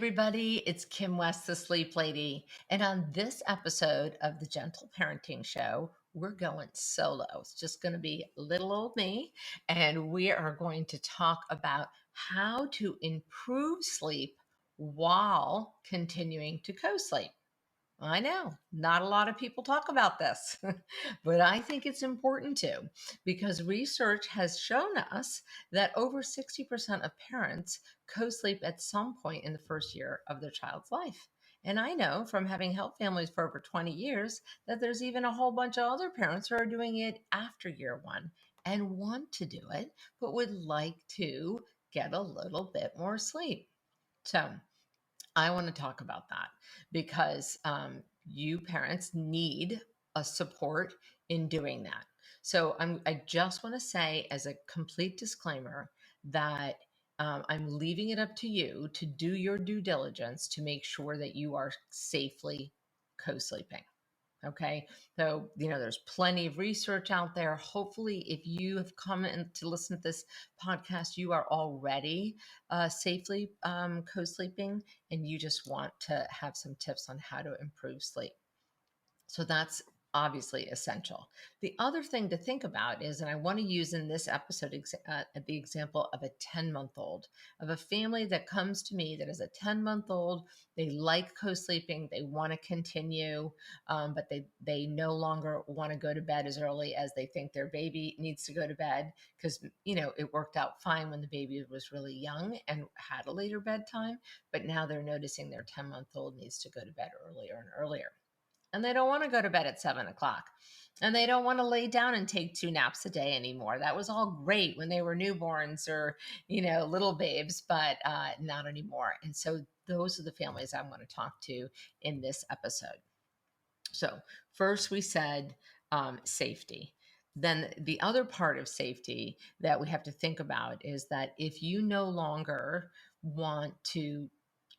everybody, it's Kim West, the Sleep Lady. And on this episode of the Gentle Parenting Show, we're going solo. It's just going to be little old me, and we are going to talk about how to improve sleep while continuing to co-sleep. I know not a lot of people talk about this, but I think it's important to because research has shown us that over 60% of parents co sleep at some point in the first year of their child's life. And I know from having helped families for over 20 years that there's even a whole bunch of other parents who are doing it after year one and want to do it, but would like to get a little bit more sleep. So, I want to talk about that because you parents need a support in doing that. So I just want to say, as a complete disclaimer, that I'm leaving it up to you to do your due diligence to make sure that you are safely co-sleeping. Okay. So, there's plenty of research out there. Hopefully, if you have come in to listen to this podcast, you are already safely co sleeping and you just want to have some tips on how to improve sleep. So that's obviously essential. The other thing to think about is, and I want to use in this episode the example of a 10-month-old, of a family that comes to me that is a 10-month-old. They like co-sleeping, they want to continue, but they no longer want to go to bed as early as they think their baby needs to go to bed because, it worked out fine when the baby was really young and had a later bedtime, but now they're noticing their 10-month-old needs to go to bed earlier and earlier. And they don't want to go to bed at 7 o'clock. And they don't want to lay down and take 2 naps a day anymore. That was all great when they were newborns or, little babes, but not anymore. And so those are the families I want to talk to in this episode. So first we said safety. Then the other part of safety that we have to think about is that if you no longer want to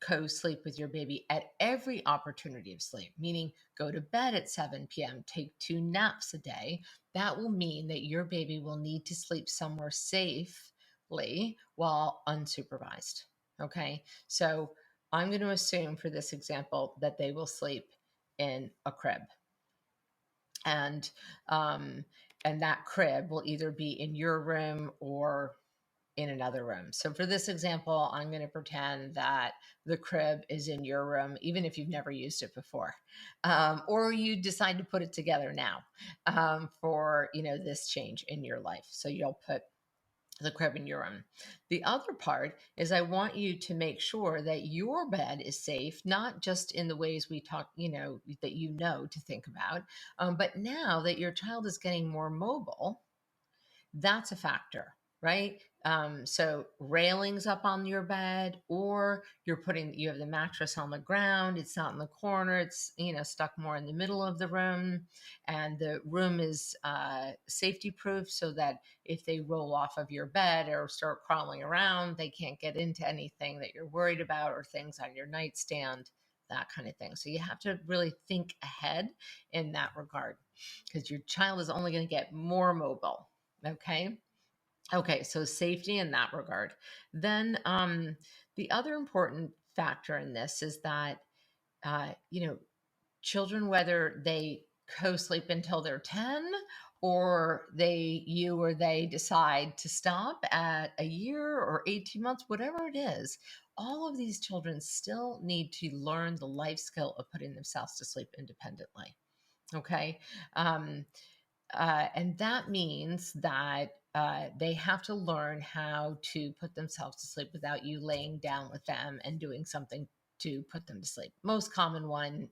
co-sleep with your baby at every opportunity of sleep, meaning go to bed at 7 p.m., take 2 naps a day, that will mean that your baby will need to sleep somewhere safely while unsupervised. Okay. So I'm going to assume for this example that they will sleep in a crib. And that crib will either be in your room or in another room. So for this example, I'm going to pretend that the crib is in your room, even if you've never used it before, or you decide to put it together now for this change in your life. So you'll put the crib in your room. The other part is I want you to make sure that your bed is safe, not just in the ways we talk, that to think about, but now that your child is getting more mobile, that's a factor, right? So railings up on your bed, or you have the mattress on the ground. It's not in the corner. It's, stuck more in the middle of the room, and the room is safety proof so that if they roll off of your bed or start crawling around, they can't get into anything that you're worried about or things on your nightstand, that kind of thing. So you have to really think ahead in that regard because your child is only going to get more mobile. Okay, so safety in that regard. Then the other important factor in this is that, children, whether they co-sleep until they're 10 or you or they decide to stop at a year or 18 months, whatever it is, all of these children still need to learn the life skill of putting themselves to sleep independently. Okay. And that means that they have to learn how to put themselves to sleep without you laying down with them and doing something to put them to sleep. Most common one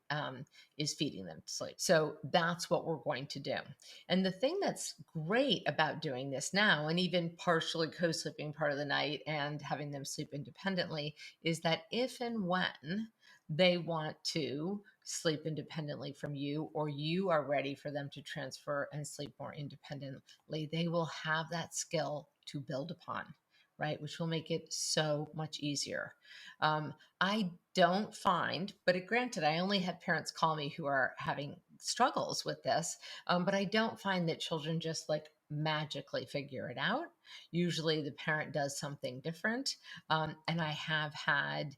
is feeding them to sleep. So that's what we're going to do. And the thing that's great about doing this now, and even partially co-sleeping part of the night and having them sleep independently, is that if and when they want to sleep independently from you, or you are ready for them to transfer and sleep more independently, they will have that skill to build upon, right? Which will make it so much easier. I don't find, but granted, I only have parents call me who are having struggles with this, but I don't find that children just like magically figure it out. Usually the parent does something different. And I have had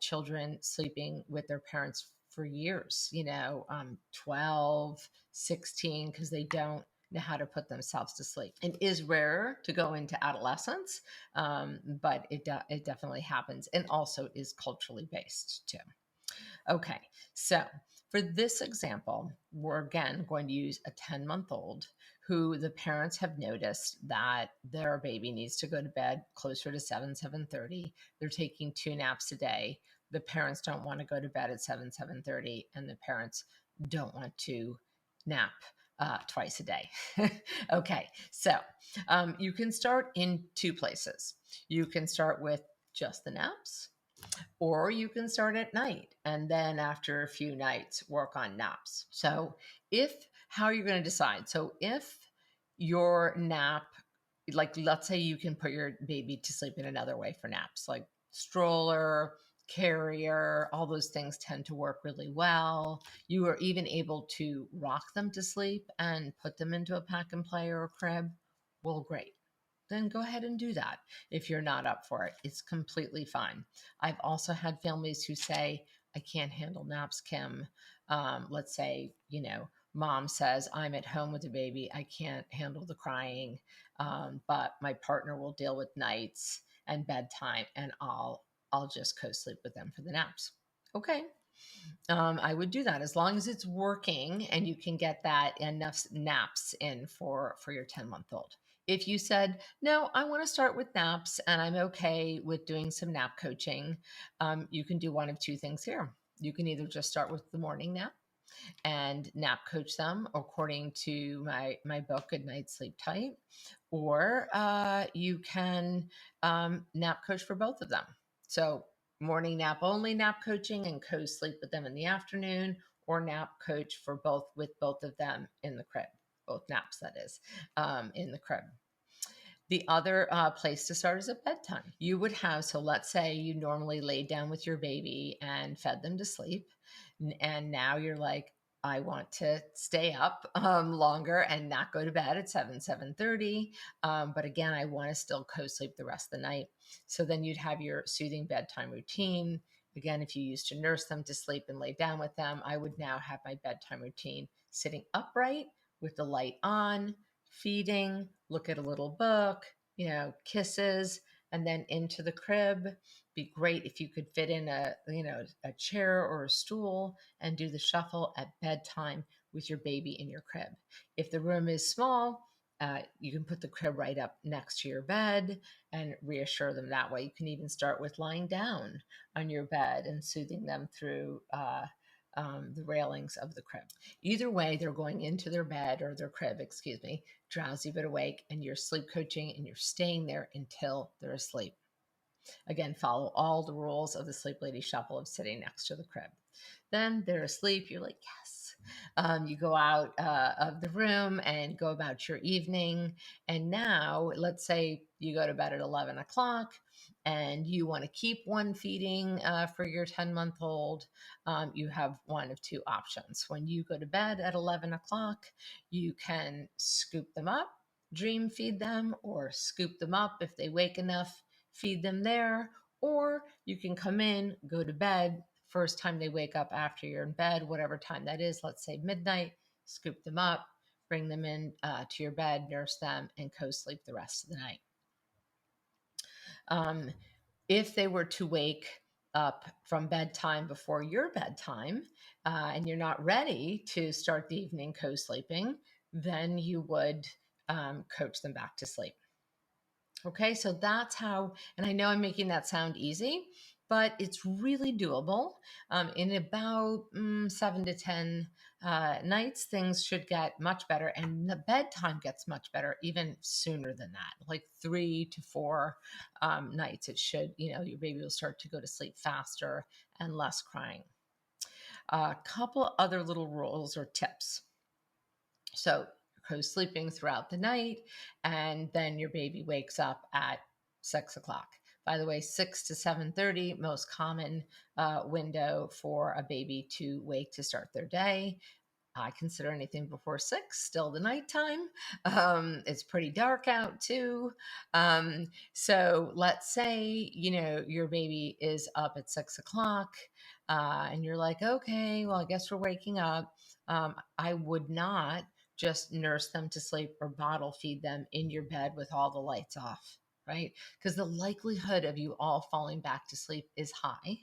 children sleeping with their parents for years, 12, 16, because they don't know how to put themselves to sleep. It is rare to go into adolescence, but it definitely happens, and also is culturally based too. Okay, so for this example, we're again going to use a 10-month-old who the parents have noticed that their baby needs to go to bed closer to 7:30. They're taking 2 naps a day. The parents don't want to go to bed at 7:30, and the parents don't want to nap twice a day. Okay, so you can start in two places. You can start with just the naps, or you can start at night and then after a few nights work on naps. So if how you're going to decide. So if your nap, like let's say you can put your baby to sleep in another way for naps, like stroller, carrier, all those things tend to work really well. You are even able to rock them to sleep and put them into a pack and play or a crib. Well, great, then go ahead and do that. If you're not up for it, it's completely fine. I've also had families who say, I can't handle naps, Kim. Let's say, mom says, I'm at home with the baby. I can't handle the crying, but my partner will deal with nights and bedtime, and I'll just co-sleep with them for the naps. Okay, I would do that as long as it's working and you can get that enough naps in for your 10-month-old. If you said, no, I want to start with naps and I'm okay with doing some nap coaching, you can do one of two things here. You can either just start with the morning nap and nap coach them according to my book, Good Night Sleep Tight, or you can nap coach for both of them. So morning nap only nap coaching and co-sleep with them in the afternoon, or nap coach for both with both of them in the crib, both naps that is, in the crib. The other place to start is at bedtime. You would have, so let's say you normally laid down with your baby and fed them to sleep, and now you're like, I want to stay up longer and not go to bed at 7:30. But again, I want to still co-sleep the rest of the night. So then you'd have your soothing bedtime routine. Again, if you used to nurse them to sleep and lay down with them, I would now have my bedtime routine sitting upright with the light on, feeding, look at a little book, kisses, and then into the crib. Be great if you could fit in a chair or a stool and do the shuffle at bedtime with your baby in your crib. If the room is small, you can put the crib right up next to your bed and reassure them that way. You can even start with lying down on your bed and soothing them through the railings of the crib. Either way, they're going into their bed or their crib, excuse me, drowsy but awake, and you're sleep coaching and you're staying there until they're asleep. Again, follow all the rules of the Sleep Lady Shuffle of sitting next to the crib. Then they're asleep. You're like, yes. You go out of the room and go about your evening. And now, let's say you go to bed at 11 o'clock and you want to keep one feeding for your 10-month-old. You have one of two options. When you go to bed at 11 o'clock, you can scoop them up, dream feed them, or scoop them up if they wake enough, feed them there, or you can come in, go to bed, first time they wake up after you're in bed, whatever time that is, let's say midnight, scoop them up, bring them in to your bed, nurse them, and co-sleep the rest of the night. If they were to wake up from bedtime before your bedtime and you're not ready to start the evening co-sleeping, then you would coach them back to sleep. Okay, so that's how, and I know I'm making that sound easy, but it's really doable. In about 7 to 10 nights, things should get much better, and the bedtime gets much better even sooner than that. Like 3 to 4 nights, it should, your baby will start to go to sleep faster and less crying. A couple other little rules or tips. So co-sleeping throughout the night, and then your baby wakes up at 6 o'clock. By the way, 6 to 7:30, most common window for a baby to wake to start their day. I consider anything before 6 still the nighttime. It's pretty dark out too. So let's say, your baby is up at 6 o'clock, and you're like, okay, well, I guess we're waking up. I would not just nurse them to sleep or bottle feed them in your bed with all the lights off, right? Because the likelihood of you all falling back to sleep is high.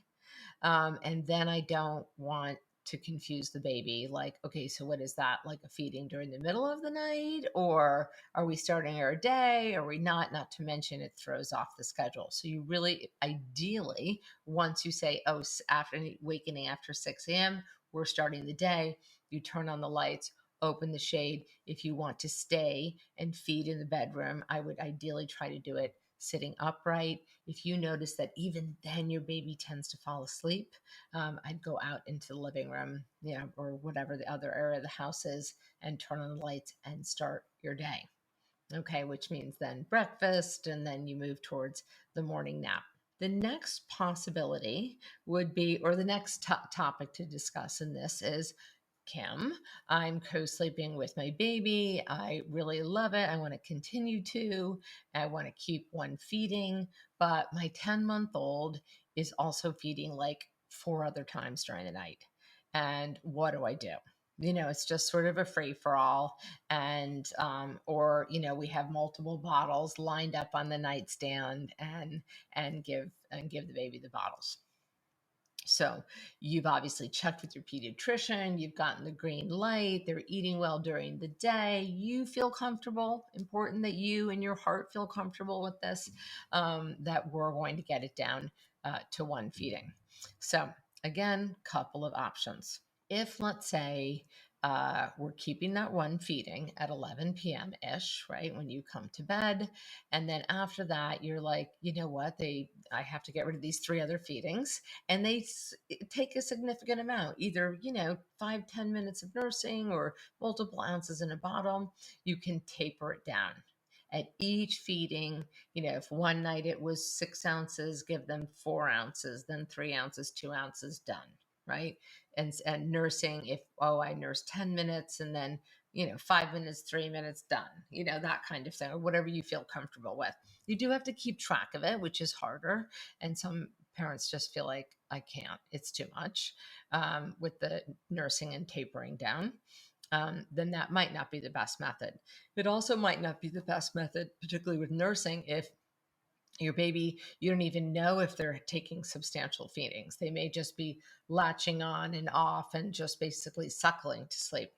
And then I don't want to confuse the baby. Like, okay, so what is that? Like a feeding during the middle of the night? Or are we starting our day? Are we not? Not to mention it throws off the schedule. So you really, ideally, once you say, oh, after awakening after 6 a.m., we're starting the day, you turn on the lights, open the shade. If you want to stay and feed in the bedroom, I would ideally try to do it sitting upright. If you notice that even then your baby tends to fall asleep, I'd go out into the living room, or whatever the other area of the house is, and turn on the lights and start your day. Okay, which means then breakfast, and then you move towards the morning nap. The next possibility would be, or the next topic to discuss in this is, Kim, I'm co sleeping with my baby. I really love it. I want to continue to. I want to keep one feeding, but my 10-month-old is also feeding like 4 other times during the night. And what do I do? It's just sort of a free for all. And, or, we have multiple bottles lined up on the nightstand, and give the baby the bottles. So you've obviously checked with your pediatrician, you've gotten the green light, they're eating well during the day, you feel comfortable, important that you and your heart feel comfortable with this, that we're going to get it down to one feeding. So again, couple of options. If, let's say, we're keeping that one feeding at 11 p.m. ish, right, when you come to bed, and then after that, you're like, you know what, I have to get rid of these 3 other feedings, and they take a significant amount, either 5-10 minutes of nursing or multiple ounces in a bottle. You can taper it down at each feeding. If one night it was 6 ounces, give them 4 ounces, then 3 ounces, 2 ounces, done, right? And nursing, if, oh, I nurse 10 minutes and then 5 minutes, 3 minutes, done, that kind of thing, or whatever you feel comfortable with. You do have to keep track of it, which is harder, and some parents just feel like, I can't, it's too much, with the nursing and tapering down. Then that might not be the best method. It also might not be the best method, particularly with nursing, if your baby, you don't even know if they're taking substantial feedings. They may just be latching on and off and just basically suckling to sleep.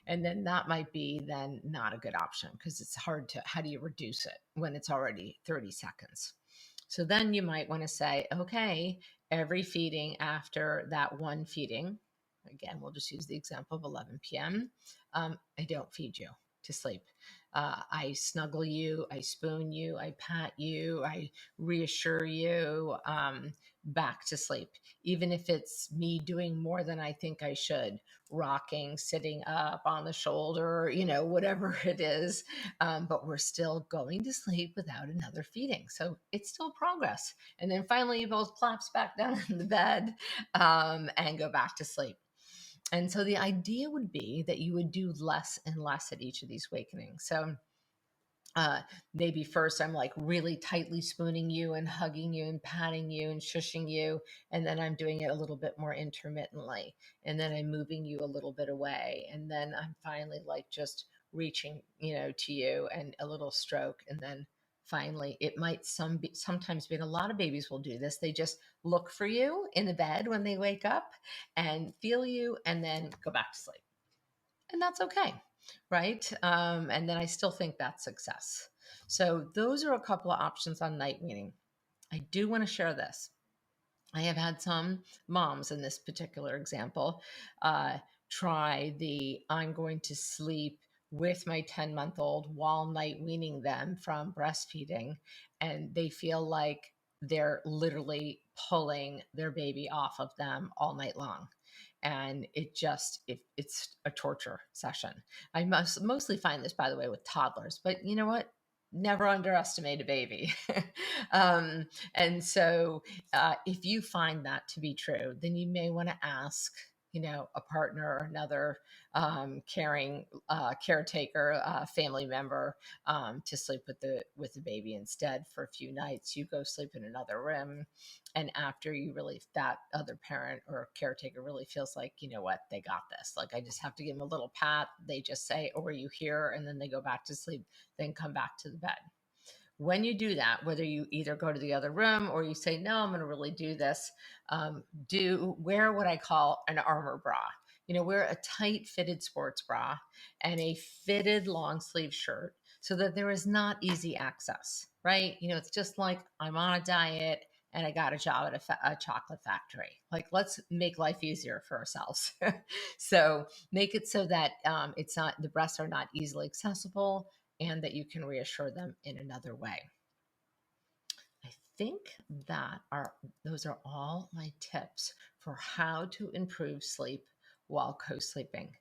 And then that might be then not a good option, because it's hard to, how do you reduce it when it's already 30 seconds? So then you might want to say, okay, every feeding after that one feeding, again, we'll just use the example of 11 p.m., I don't feed you to sleep. I snuggle you, I spoon you, I pat you, I reassure you, back to sleep. Even if it's me doing more than I think I should, rocking, sitting up on the shoulder, whatever it is, but we're still going to sleep without another feeding. So it's still progress. And then finally, you both collapse back down in the bed, and go back to sleep. And so the idea would be that you would do less and less at each of these awakenings. So uh, maybe first I'm like really tightly spooning you and hugging you and patting you and shushing you. And then I'm doing it a little bit more intermittently. And then I'm moving you a little bit away. And then I'm finally like just reaching, to you, and a little stroke. And then finally it might sometimes be, and a lot of babies will do this, they just look for you in the bed when they wake up and feel you and then go back to sleep. And that's okay, right? And then I still think that's success. So those are a couple of options on night weaning. I do want to share this. I have had some moms in this particular example try the, I'm going to sleep with my 10-month-old while night weaning them from breastfeeding, and they feel like they're literally pulling their baby off of them all night long. And it's a torture session. I mostly find this, by the way, with toddlers, but you know what? Never underestimate a baby. And so if you find that to be true, then you may want to ask a partner or another caring caretaker, family member, to sleep with the baby instead for a few nights. You go sleep in another room, and after you really that other parent or caretaker really feels like, you know what, they got this. Like I just have to give them a little pat. They just say, "Oh, are you here?" And then they go back to sleep. Then come back to the bed. When you do that, whether you either go to the other room or you say, no, I'm going to really do this, do wear what I call an armor bra. Wear a tight fitted sports bra and a fitted long sleeve shirt so that there is not easy access, right? It's just like I'm on a diet and I got a job at a chocolate factory. Like, let's make life easier for ourselves. So make it so that it's not, the breasts are not easily accessible, and that you can reassure them in another way. I think that are those are all my tips for how to improve sleep while co-sleeping.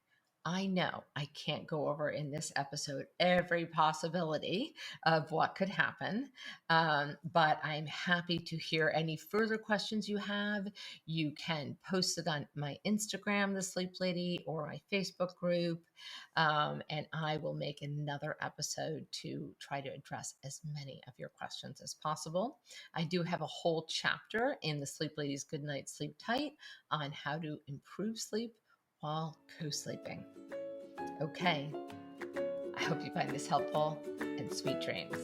I know I can't go over in this episode every possibility of what could happen, but I'm happy to hear any further questions you have. You can post it on my Instagram, The Sleep Lady, or my Facebook group, and I will make another episode to try to address as many of your questions as possible. I do have a whole chapter in the Sleep Ladies Goodnight Sleep Tight on how to improve sleep while co-sleeping. Okay, I hope you find this helpful, and sweet dreams.